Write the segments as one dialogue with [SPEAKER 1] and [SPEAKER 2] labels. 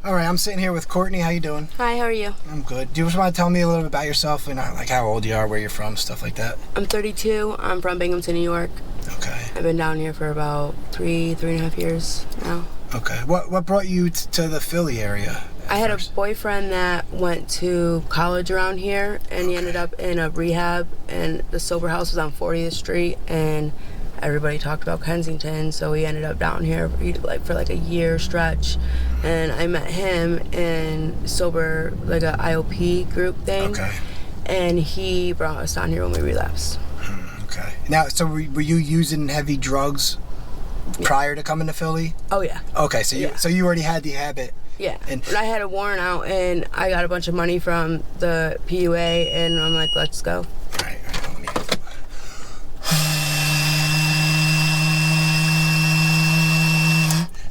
[SPEAKER 1] All right, I'm sitting here with Courtney. How you doing?
[SPEAKER 2] Hi, how are you?
[SPEAKER 1] I'm good. Do you just want to tell me a little bit about yourself and like how old you are, where you're from, stuff like that?
[SPEAKER 2] I'm 32. I'm from Binghamton, New York.
[SPEAKER 1] Okay.
[SPEAKER 2] I've been down here for about three and a half years now.
[SPEAKER 1] Okay. What brought you to the Philly area?
[SPEAKER 2] I had a boyfriend that went to college around here, and he ended up in a rehab, and the sober house was on 40th Street, and everybody talked about Kensington, so we ended up down here for like a year stretch, and I met him in sober, like a IOP group thing.
[SPEAKER 1] Okay.
[SPEAKER 2] And he brought us down here when we relapsed.
[SPEAKER 1] Okay. Now, so were you using heavy drugs prior to coming to Philly?
[SPEAKER 2] Oh yeah.
[SPEAKER 1] Okay, so you already had the habit.
[SPEAKER 2] Yeah, but I had a warrant out, and I got a bunch of money from the PUA, and I'm like, let's go.
[SPEAKER 1] All right, let me...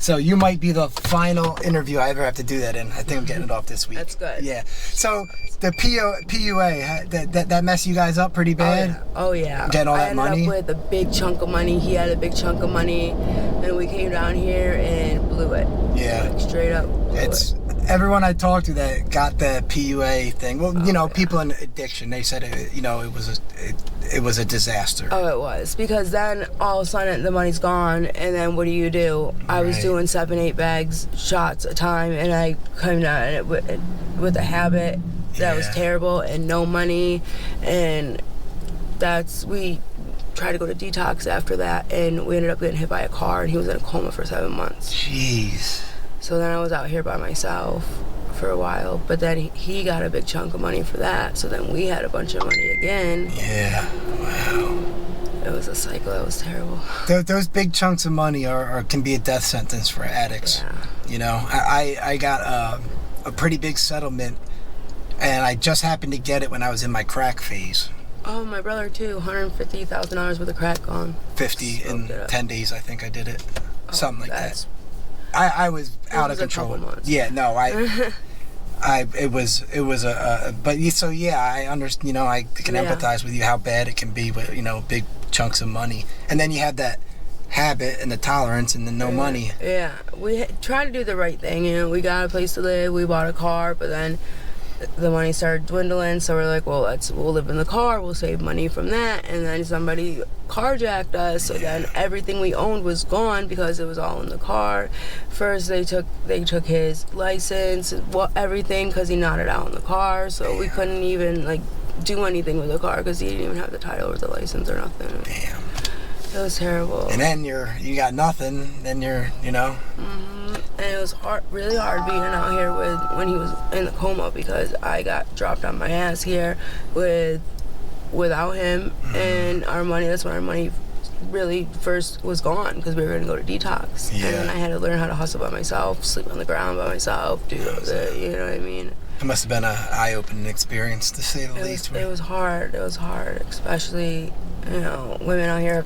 [SPEAKER 1] So you might be the final interview I ever have to do that in. I think I'm getting it off this week.
[SPEAKER 2] That's good.
[SPEAKER 1] Yeah. So the PUA, that messed you guys up pretty bad?
[SPEAKER 2] Oh yeah.
[SPEAKER 1] Getting all that money?
[SPEAKER 2] I ended up with a big chunk of money. He had a big chunk of money, and we came down here and blew it.
[SPEAKER 1] Yeah.
[SPEAKER 2] Like, straight up blew it.
[SPEAKER 1] Everyone I talked to that got the PUA thing. Well, people in addiction, they said it was a disaster.
[SPEAKER 2] Oh, it was, because then all of a sudden the money's gone, and then what do? I was doing 7-8 bags shots a time, and I came down with a habit that was terrible, and no money, and we tried to go to detox after that, and we ended up getting hit by a car, and he was in a coma for 7 months.
[SPEAKER 1] Jeez.
[SPEAKER 2] So then I was out here by myself for a while, but then he got a big chunk of money for that, so then we had a bunch of money again.
[SPEAKER 1] Yeah, wow.
[SPEAKER 2] It was a cycle that was terrible.
[SPEAKER 1] Those big chunks of money can be a death sentence for addicts.
[SPEAKER 2] Yeah.
[SPEAKER 1] I got a pretty big settlement, and I just happened to get it when I was in my crack phase.
[SPEAKER 2] Oh, my brother too, $150,000 worth of crack gone.
[SPEAKER 1] 50 in 10 days, I think I did it. Something like that. I was out of control.
[SPEAKER 2] A couple months.
[SPEAKER 1] Yeah, no, it was I understand. I can empathize with you how bad it can be with big chunks of money, and then you have that habit and the tolerance and the no money.
[SPEAKER 2] Yeah, we tried to do the right thing. We got a place to live, we bought a car, but then the money started dwindling, so we're like, well, we'll live in the car, we'll save money from that, and then somebody carjacked us, so then everything we owned was gone because it was all in the car. First they took his license, everything, because he nodded out in the car, so we couldn't even do anything with the car because he didn't even have the title or the license or nothing.
[SPEAKER 1] Damn.
[SPEAKER 2] It was terrible.
[SPEAKER 1] And then you got nothing, then
[SPEAKER 2] And it was really hard being out here when he was in the coma, because I got dropped on my ass here without him, and our money. That's when our money really first was gone, because we were going to go to detox.
[SPEAKER 1] Yeah.
[SPEAKER 2] And then I had to learn how to hustle by myself, sleep on the ground by myself, do you know what I mean?
[SPEAKER 1] It must have been an eye-opening experience, to say the least.
[SPEAKER 2] It was hard. It was hard, especially women out here,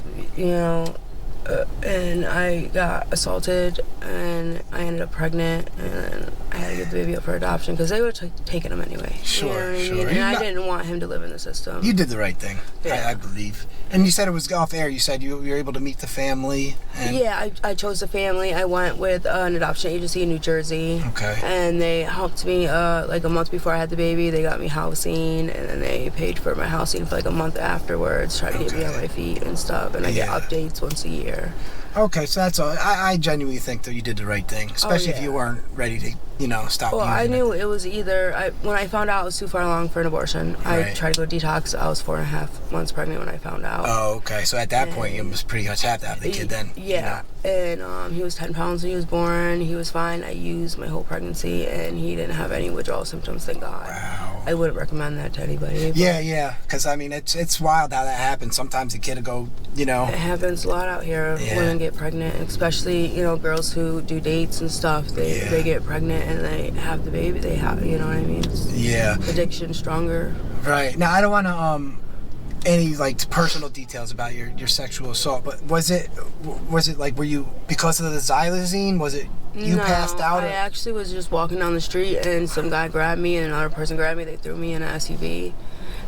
[SPEAKER 2] and I got assaulted, and I ended up pregnant, and I had to give the baby up for adoption because they would have taken him anyway.
[SPEAKER 1] Sure,
[SPEAKER 2] you know what
[SPEAKER 1] sure.
[SPEAKER 2] I mean? And I didn't want him to live in the system.
[SPEAKER 1] You did the right thing,
[SPEAKER 2] yeah.
[SPEAKER 1] I believe. And you said it was off air. You said you were able to meet the family.
[SPEAKER 2] Yeah, I chose the family. I went with an adoption agency in New Jersey.
[SPEAKER 1] Okay.
[SPEAKER 2] And they helped me like a month before I had the baby. They got me housing, and then they paid for my housing for like a month afterwards, try to get me on my feet and stuff. And I get updates once a year.
[SPEAKER 1] Okay, so that's all. I genuinely think that you did the right thing, especially if you weren't ready to, stop.
[SPEAKER 2] Well, I knew it was either when I found out I was too far along for an abortion. Right. I tried to go detox. I was 4.5 months pregnant when I found out.
[SPEAKER 1] Oh, okay. So at that point, you must pretty much have to have the kid then.
[SPEAKER 2] Yeah, and he was 10 pounds when he was born. He was fine. I used my whole pregnancy, and he didn't have any withdrawal symptoms. Thank God.
[SPEAKER 1] Wow.
[SPEAKER 2] I wouldn't recommend that to anybody.
[SPEAKER 1] Yeah, because it's wild how that happens. Sometimes the kid will go,
[SPEAKER 2] It happens a lot out here. Women get pregnant, especially girls who do dates and stuff. They get pregnant and they have the baby. They have, you know what I mean? Addiction stronger.
[SPEAKER 1] Right. Now I don't want to any personal details about your sexual assault, but was it were you, because of the xylazine, was it you passed out?
[SPEAKER 2] I actually was just walking down the street and some guy grabbed me and another person grabbed me. They threw me in an SUV.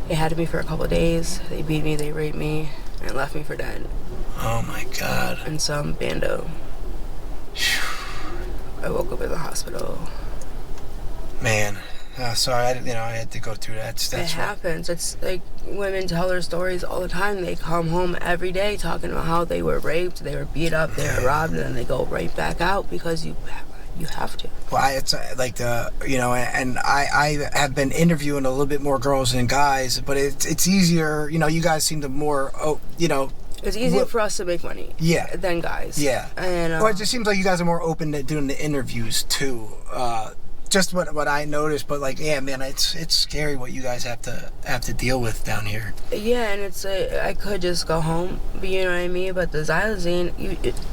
[SPEAKER 2] They had me for a couple of days. They beat me, they raped me, and left me for dead.
[SPEAKER 1] Oh my God.
[SPEAKER 2] And some bando. I woke up in the hospital.
[SPEAKER 1] Man. Sorry, I had to go through that.
[SPEAKER 2] It happens. It's like women tell their stories all the time. They come home every day talking about how they were raped, they were beat up, they were robbed, and then they go right back out because you have to.
[SPEAKER 1] Well, it's like and I have been interviewing a little bit more girls than guys, but it's easier. You guys seem to more,
[SPEAKER 2] It's easier for us to make money, than guys.
[SPEAKER 1] Yeah,
[SPEAKER 2] and
[SPEAKER 1] well, it just seems like you guys are more open to doing the interviews too. Just what I noticed, but man, it's scary what you guys have to deal with down here.
[SPEAKER 2] Yeah, and it's I could just go home, but you know what I mean. But the xylazine,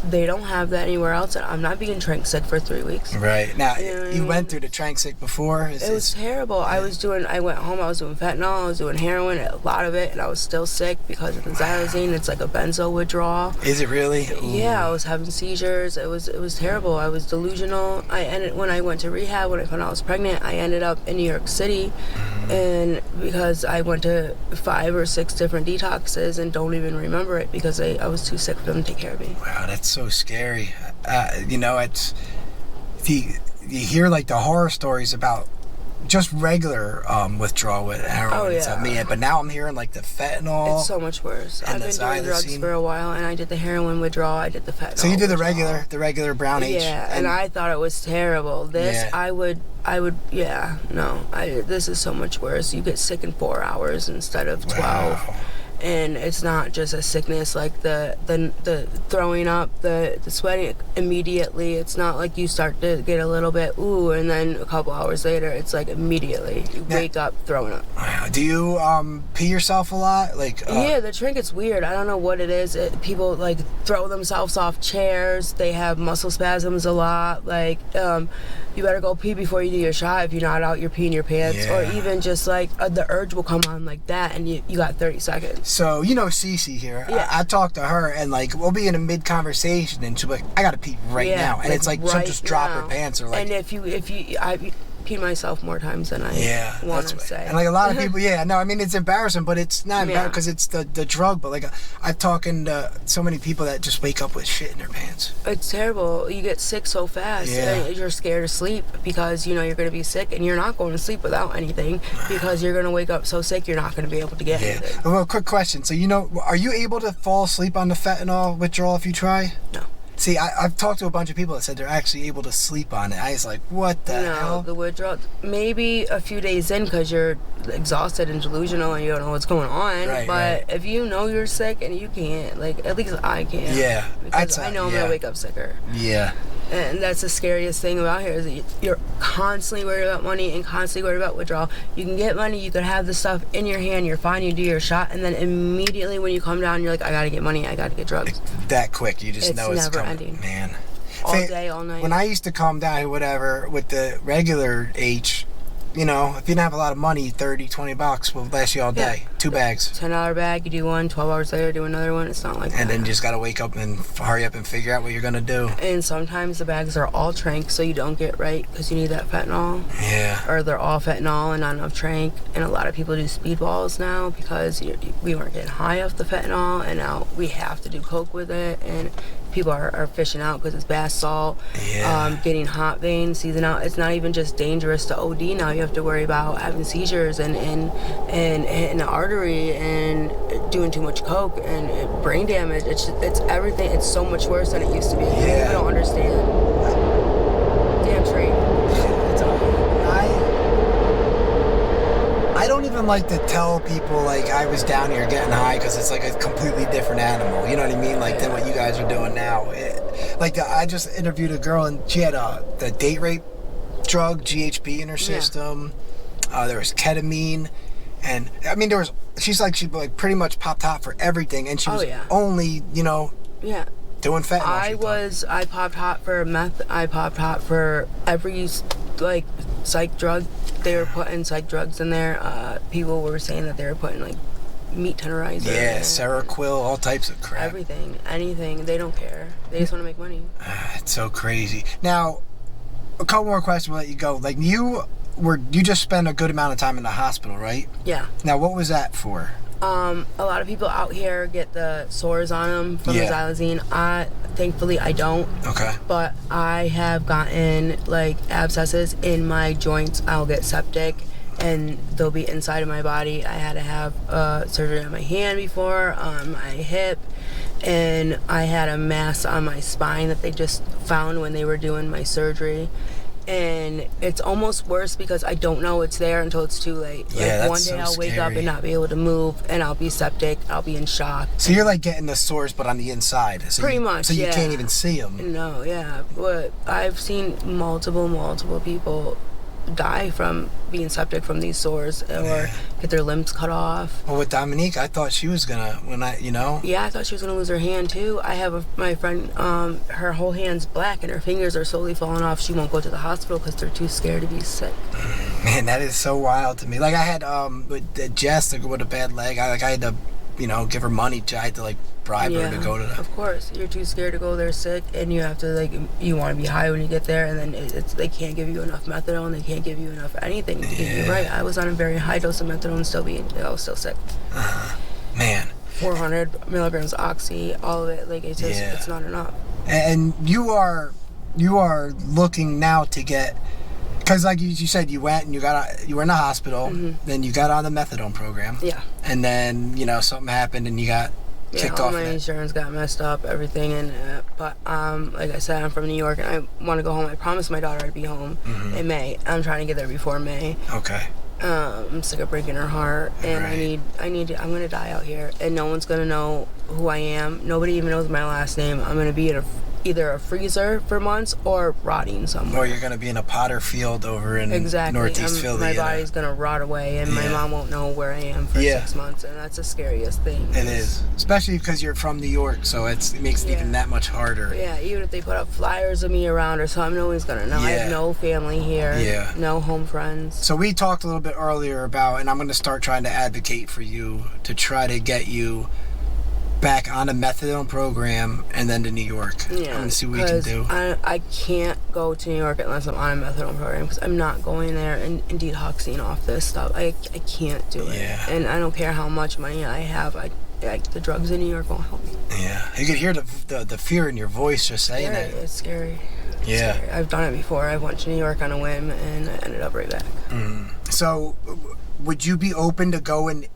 [SPEAKER 2] they don't have that anywhere else. And I'm not being trank sick for 3 weeks.
[SPEAKER 1] Right now, you went through the trank sick before.
[SPEAKER 2] It was terrible. Yeah. I went home. I was doing fentanyl. I was doing heroin, a lot of it, and I was still sick because of the xylazine. It's like a benzo withdrawal.
[SPEAKER 1] Is it really? Ooh.
[SPEAKER 2] Yeah, I was having seizures. It was terrible. I was delusional. When I went to rehab, when I found out I was pregnant, I ended up in New York City, and because I went to 5 or 6 different detoxes and don't even remember it because I was too sick for them to take care of me.
[SPEAKER 1] Wow, that's so scary. It's you hear the horror stories about just regular withdrawal with heroin and stuff. But now I'm hearing the fentanyl.
[SPEAKER 2] It's so much worse. I've been doing drugs for a while, and I did the heroin withdrawal. I did the fentanyl.
[SPEAKER 1] So you did the
[SPEAKER 2] withdrawal.
[SPEAKER 1] regular brown H.
[SPEAKER 2] Yeah, and I thought it was terrible. This this is so much worse. You get sick in 4 hours instead of 12.
[SPEAKER 1] Wow.
[SPEAKER 2] And it's not just a sickness like the throwing up, the sweating immediately. It's not like you start to get a little bit and then a couple hours later it's immediately you wake up throwing up.
[SPEAKER 1] Wow. Do you pee yourself a lot?
[SPEAKER 2] Yeah, the trinket's weird. I don't know what it is. People throw themselves off chairs. They have muscle spasms a lot. You better go pee before you do your shot if you're not out, you're peeing your pants. Or even just the urge will come on like that and you got 30 seconds.
[SPEAKER 1] So, Cece here,
[SPEAKER 2] yeah.
[SPEAKER 1] I talked to her and we'll be in a mid-conversation and she'll be like, I gotta pee right now. And it's she'll just drop her pants or
[SPEAKER 2] And if you I peed myself more times than I want to say.
[SPEAKER 1] And a lot of people, it's embarrassing, but it's not embarrassing because it's the drug. But I'm talking to so many people that just wake up with shit in their pants.
[SPEAKER 2] It's terrible. You get sick so fast.
[SPEAKER 1] Yeah.
[SPEAKER 2] And you're scared to sleep because you're going to be sick, and you're not going to sleep without anything because you're going to wake up so sick you're not going to be able to get anything.
[SPEAKER 1] Well, quick question. So are you able to fall asleep on the fentanyl withdrawal if you try?
[SPEAKER 2] No.
[SPEAKER 1] See, I've talked to a bunch of people that said they're actually able to sleep on it. I was like, what the hell?
[SPEAKER 2] No, the withdrawal, maybe a few days in because you're exhausted and delusional and you don't know what's going on. But if you know you're sick and you can't, at least I can't.
[SPEAKER 1] Yeah.
[SPEAKER 2] Because I know I'm going to wake up sicker.
[SPEAKER 1] Yeah.
[SPEAKER 2] And that's the scariest thing about here is that you're constantly worried about money and constantly worried about withdrawal. You can get money, you could have the stuff in your hand, you're fine, you do your shot, and then immediately when you come down, you're like, I gotta get money, I gotta get drugs.
[SPEAKER 1] That quick, you just know it's
[SPEAKER 2] never
[SPEAKER 1] coming.
[SPEAKER 2] ending.
[SPEAKER 1] Man.
[SPEAKER 2] All day, all night.
[SPEAKER 1] When I used to calm down, whatever, with the regular H, if you didn't have a lot of money, $30-$20 will last you all day. 2 bags.
[SPEAKER 2] $10 bag, you do one, 12 hours later, do another one. It's not like that.
[SPEAKER 1] And then you just got to wake up and hurry up and figure out what you're going to do.
[SPEAKER 2] And sometimes the bags are all trank, so you don't get right because you need that fentanyl.
[SPEAKER 1] Yeah.
[SPEAKER 2] Or they're all fentanyl and not enough trank. And a lot of people do speedballs now because we weren't getting high off the fentanyl, and now we have to do coke with it. And people are fishing out because it's bath salt, getting hot veins, seizing out. It's not even just dangerous to OD now. You have to worry about having seizures and the artery and doing too much coke and brain damage. It's everything. It's so much worse than it used to be.
[SPEAKER 1] Yeah.
[SPEAKER 2] People don't understand. Damn straight.
[SPEAKER 1] I don't even like to tell people I was down here getting high because it's a completely different animal. You know what I mean? Than what you guys are doing now. I just interviewed a girl and she had the date rape drug, GHB, in her system. There was ketamine, and she pretty much popped hot for everything, and she was only doing fentanyl.
[SPEAKER 2] I popped hot for meth. I popped hot for every psych drug. They were putting psych drugs in there. People were saying that they were putting meat tenderizer.
[SPEAKER 1] Yeah, Seroquel, all types of crap.
[SPEAKER 2] Everything, anything. They don't care. They just want to make money.
[SPEAKER 1] It's so crazy. Now, a couple more questions. We'll let you go. You just spent a good amount of time in the hospital, right?
[SPEAKER 2] Yeah.
[SPEAKER 1] Now, what was that for?
[SPEAKER 2] A lot of people out here get the sores on them from the xylazine. thankfully I don't.
[SPEAKER 1] Okay.
[SPEAKER 2] But I have gotten like abscesses in my joints. I'll get septic and they'll be inside of my body. I had to have surgery on my hand before, on my hip, and I had a mass on my spine that they just found when they were doing my surgery. And it's almost worse because I don't know it's there until it's too late.
[SPEAKER 1] Yeah,
[SPEAKER 2] like one day I'll wake up and not be able to move, and I'll be septic. I'll be in shock.
[SPEAKER 1] So you're like getting the sores, but on the inside. So
[SPEAKER 2] Pretty much.
[SPEAKER 1] So you can't even see them.
[SPEAKER 2] No, yeah, but I've seen multiple people die from being septic from these sores, or get their limbs cut off.
[SPEAKER 1] Well, with Dominique, I thought she was gonna
[SPEAKER 2] Yeah, I thought she was gonna lose her hand too. I have my friend, her whole hand's black and her fingers are slowly falling off. She won't go to the hospital because they're too scared to be sick.
[SPEAKER 1] Man, that is so wild to me. Like I had with Jess with a bad leg. I had to give her money. I had to like bribe her to go to
[SPEAKER 2] Of course, you're too scared to go there sick, and you have to you want to be high when you get there, and then they can't give you enough methadone. They can't give you enough anything to get you right. I was on a very high dose of methadone, I was still sick.
[SPEAKER 1] Man.
[SPEAKER 2] 400 milligrams oxy, all of it. Like it's just it's not enough.
[SPEAKER 1] And you are looking now to get. Because like you said, you went and you were in the hospital, then you got on the methadone program.
[SPEAKER 2] Yeah.
[SPEAKER 1] And then, something happened and you got kicked off.
[SPEAKER 2] My insurance got messed up, everything. But like I said, I'm from New York and I want to go home. I promised my daughter I'd be home in May. I'm trying to get there before May.
[SPEAKER 1] Okay.
[SPEAKER 2] I'm sick of breaking her heart, and I'm gonna die out here, and no one's gonna know who I am. Nobody even knows my last name. I'm gonna be in either a freezer for months or rotting somewhere.
[SPEAKER 1] Or you're going to be in a potter field over in Northeast Philly.
[SPEAKER 2] My body's going to rot away, and my mom won't know where I am for 6 months, and that's the scariest thing.
[SPEAKER 1] It is. Especially because you're from New York, so it makes it even that much harder.
[SPEAKER 2] Yeah, even if they put up flyers of me around or something, no one's going to know. I have no family here, no home friends.
[SPEAKER 1] So we talked a little bit earlier about, and I'm going to start trying to advocate for you to try to get you back on a methadone program and then to New York.
[SPEAKER 2] Yeah,
[SPEAKER 1] I'm gonna see what we can do.
[SPEAKER 2] I can't go to New York unless I'm on a methadone program, because I'm not going there and detoxing off this stuff. I can't do it.
[SPEAKER 1] Yeah.
[SPEAKER 2] And I don't care how much money I have. The drugs in New York won't help me.
[SPEAKER 1] Yeah. You could hear the fear in your voice just saying it.
[SPEAKER 2] It's scary.
[SPEAKER 1] Yeah.
[SPEAKER 2] Scary. I've done it before. I went to New York on a whim and I ended up right back.
[SPEAKER 1] So, would you be open to going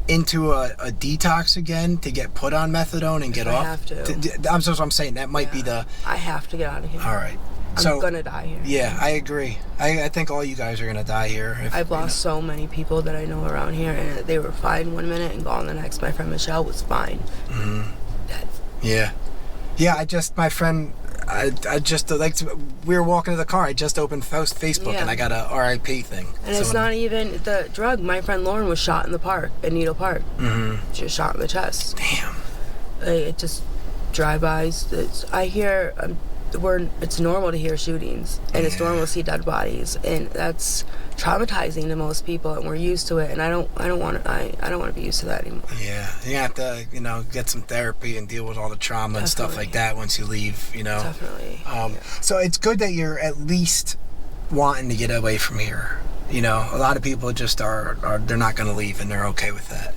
[SPEAKER 1] into a detox again to get put on methadone and get off?
[SPEAKER 2] I have to.
[SPEAKER 1] I'm saying that might be the.
[SPEAKER 2] I have to get out of here.
[SPEAKER 1] All right.
[SPEAKER 2] I'm gonna die here.
[SPEAKER 1] Yeah, I agree. I think all you guys are gonna die here.
[SPEAKER 2] I've lost so many people that I know around here, and they were fine 1 minute and gone the next. My friend Michelle was fine. Dead.
[SPEAKER 1] Yeah. Yeah, my friend, I just, we were walking to the car, I just opened Facebook and I got a RIP thing.
[SPEAKER 2] And it's not even the drug. My friend Lauren was shot in the park, in Needle Park. She was shot in the chest.
[SPEAKER 1] Damn.
[SPEAKER 2] It just drive-bys. I hear, it's normal to hear shootings, and it's normal to see dead bodies, and that's traumatizing to most people, and we're used to it, and I don't want to be used to that anymore.
[SPEAKER 1] Yeah, you have to get some therapy and deal with all the trauma and stuff like that once you leave.
[SPEAKER 2] Definitely.
[SPEAKER 1] So it's good that you're at least wanting to get away from here. A lot of people just are they're not going to leave, and they're okay with that.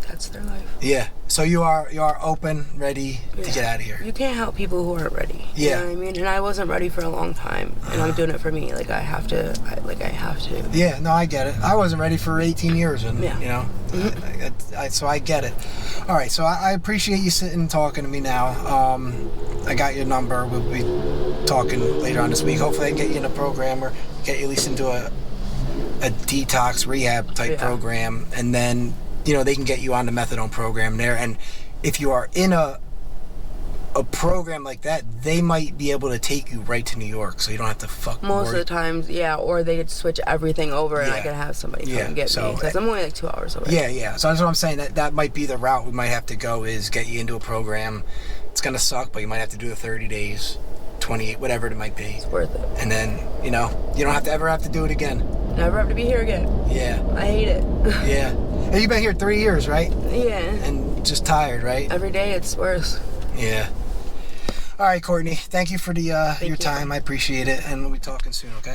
[SPEAKER 2] That's their life.
[SPEAKER 1] Yeah. So you are open, ready to get out of here.
[SPEAKER 2] You can't help people who aren't ready. You know what I mean? And I wasn't ready for a long time, and I'm doing it for me. I have to.
[SPEAKER 1] Yeah. No, I get it. I wasn't ready for 18 years, and so I get it. All right. So I appreciate you sitting and talking to me now. I got your number. We'll be talking later on this week. Hopefully, I can get you in a program or get you at least into a detox rehab type program, and then. They can get you on the methadone program there. And if you are in a program like that, they might be able to take you right to New York, so you don't have to
[SPEAKER 2] Most of the times, or they could switch everything over and I could have somebody come and get me, because I'm only 2 hours away.
[SPEAKER 1] Yeah. So that's what I'm saying. That might be the route we might have to go, is get you into a program. It's going to suck, but you might have to do the 30 days, 28, whatever it might be.
[SPEAKER 2] It's worth it.
[SPEAKER 1] And then, you don't have to do it again.
[SPEAKER 2] Never have to be here again.
[SPEAKER 1] Yeah.
[SPEAKER 2] I hate it.
[SPEAKER 1] Yeah. And you've been here 3 years, right?
[SPEAKER 2] Yeah.
[SPEAKER 1] And just tired, right?
[SPEAKER 2] Every day it's worse.
[SPEAKER 1] Yeah. All right, Courtney. Thank you for your time. I appreciate it. And we'll be talking soon, okay?